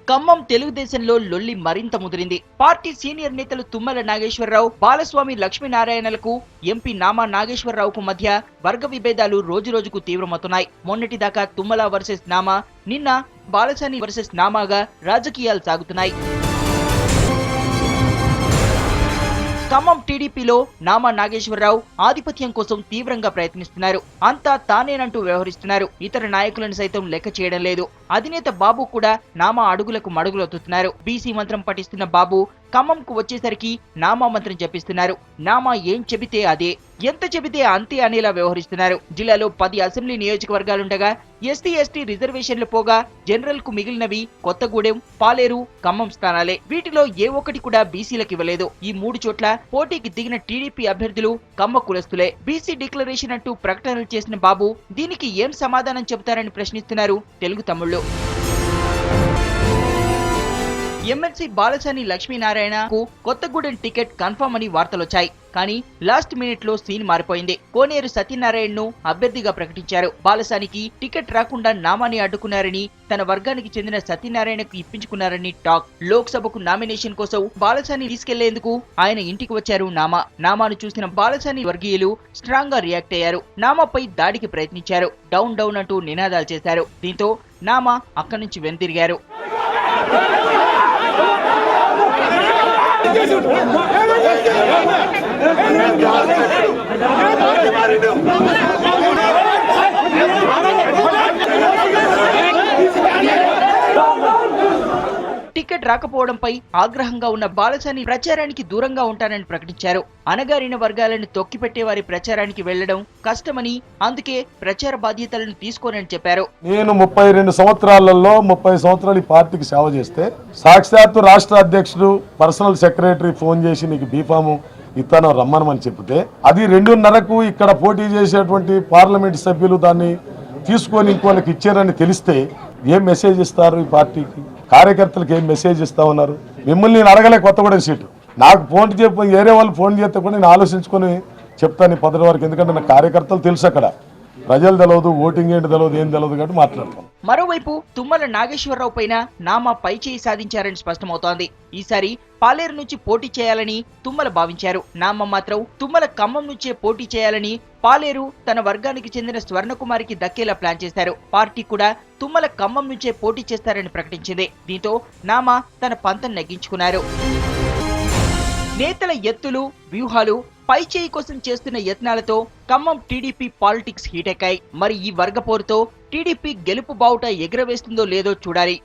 ఖమ్మం తెలుగుదేశంలో లొల్లి మరింత ముదిరింది. పార్టీ సీనియర్ నేతలు తుమ్మల నాగేశ్వరరావు, బాలస్వామి లక్ష్మీనారాయణలకు, ఎంపీ నామా నాగేశ్వరరావుకు మధ్య వర్గ విభేదాలు రోజురోజుకు తీవ్రమవుతున్నాయి. మొన్నటిదాకా తుమ్మల వర్సెస్ నామా, నిన్న బాలసాని వర్సెస్ నామాగా రాజకీయాలు సాగుతున్నాయి. ఖమ్మం టీడీపీలో నామా నాగేశ్వరరావు ఆధిపత్యం కోసం తీవ్రంగా ప్రయత్నిస్తున్నారు. అంతా తానేనంటూ వ్యవహరిస్తున్నారు. ఇతర నాయకులను సైతం లెక్క చేయడం లేదు. అధినేత బాబు కూడా నామా అడుగులకు మడుగులొత్తుతున్నారు. బీసీ మంత్రం పఠిస్తున్న బాబు ఖమ్మంకు వచ్చేసరికి నామా మంత్రం జపిస్తున్నారు. నామా ఏం చెబితే అదే, ఎంత చెబితే అంతే అనేలా వ్యవహరిస్తున్నారు. జిల్లాలో 10 అసెంబ్లీ నియోజకవర్గాలుండగా ఎస్టీ ఎస్టీ రిజర్వేషన్లు పోగా జనరల్ కు మిగిలినవి కొత్తగూడెం, పాలేరు, ఖమ్మం స్థానాలే. వీటిలో ఏ ఒక్కటి కూడా బీసీలకు ఇవ్వలేదు. ఈ 3 చోట్ల పోటీకి దిగిన టీడీపీ అభ్యర్థులు కమ్మ కులస్తులే. బీసీ డిక్లరేషన్ అంటూ ప్రకటనలు చేసిన బాబు దీనికి ఏం సమాధానం చెబుతారని ప్రశ్నిస్తున్నారు తెలుగు తమ్ముళ్ళు. ఎమ్మెల్సీ బాలసాని లక్ష్మీనారాయణకు కొత్తగూడెం టికెట్ కన్ఫర్మ్ అని వార్తలొచ్చాయి. కానీ లాస్ట్ మినిట్ లో సీన్ మారిపోయింది. కోనేరు సత్యనారాయణను అభ్యర్థిగా ప్రకటించారు. బాలసానికి టికెట్ రాకుండా నామాని అడ్డుకున్నారని, తన వర్గానికి చెందిన సత్యనారాయణకు ఇప్పించుకున్నారని టాక్. లోక్సభకు నామినేషన్ కోసం బాలసాని తీసుకెళ్లేందుకు ఆయన ఇంటికి వచ్చారు నామా. నామాను చూసిన బాలసాని వర్గీయులు స్ట్రాంగ్ గా రియాక్ట్ అయ్యారు. నామాపై దాడికి ప్రయత్నించారు. డౌన్ డౌన్ అంటూ నినాదాలు చేశారు. దీంతో నామా అక్కడి నుంచి వెనుతిరిగారు. టికెట్ రాకపోవడంపై ఆగ్రహంగా ఉన్న బాలసాని ప్రచారానికి దూరంగా ఉంటానని ప్రకటించారు. అణగారిన వర్గాలను తొక్కిపెట్టే వారి ప్రచారానికి వెళ్లడం కష్టమని, అందుకే ప్రచార బాధ్యతలను తీసుకోనని చెప్పారు. నేను 32 సంవత్సరాలలో 30 సంవత్సరాలు ఈ పార్టీకి సేవ చేస్తే సాక్షాత్తు రాష్ట్ర అధ్యక్షుడు పర్సనల్ సెక్రటరీ ఫోన్ చేసి నీకు బీఫాము ఇతను రమ్మనమని చెప్తే అది 2:30కు ఇక్కడ పోటీ చేసేటువంటి పార్లమెంట్ సభ్యులు దాన్ని తీసుకొని ఇంకోళ్ళకి ఇచ్చారని తెలిస్తే ఏం మెసేజ్ ఇస్తారు? ఈ పార్టీకి కార్యకర్తలకు ఏం మెసేజ్ ఇస్తా ఉన్నారు? మిమ్మల్ని నేను అడగలే కొత్తగూడెం సీటు. నాకు ఫోన్ చెప్పి వేరే వాళ్ళు ఫోన్ చేస్తే కూడా నేను ఆలోచించుకొని చెప్తాను 10 వరకు. ఎందుకంటే నా కార్యకర్తలు తెలుసు, అక్కడ ప్రజలు తెలియదు, ఓటింగ్ ఏంటి తెలియదు, ఏం తెలియదు కాబట్టి మాట్లాడతాం. మరోవైపు తుమ్మల నాగేశ్వరరావు పైన నామా పైచేయి సాధించారని స్పష్టమవుతోంది. ఈసారి పాలేరు నుంచి పోటీ చేయాలని తుమ్మల భావించారు. నామా మాత్రం తుమ్మల ఖమ్మం నుంచే పోటీ చేయాలని, పాలేరు తన వర్గానికి చెందిన స్వర్ణకుమారికి దక్కేలా ప్లాన్ చేశారు. పార్టీ కూడా తుమ్మల ఖమ్మం నుంచే పోటీ చేస్తారని ప్రకటించింది. దీంతో నామా తన పంతం నెగ్గించుకున్నారు. నేతల ఎత్తులు, వ్యూహాలు, పైచేయి కోసం చేస్తున్న యత్నాలతో ఖమ్మం టీడీపీ పాలిటిక్స్ హీటెక్కాయి. మరి ఈ వర్గపోరుతో టీడీపీ గెలుపు బావుట ఎగురవేస్తుందో లేదో చూడాలి.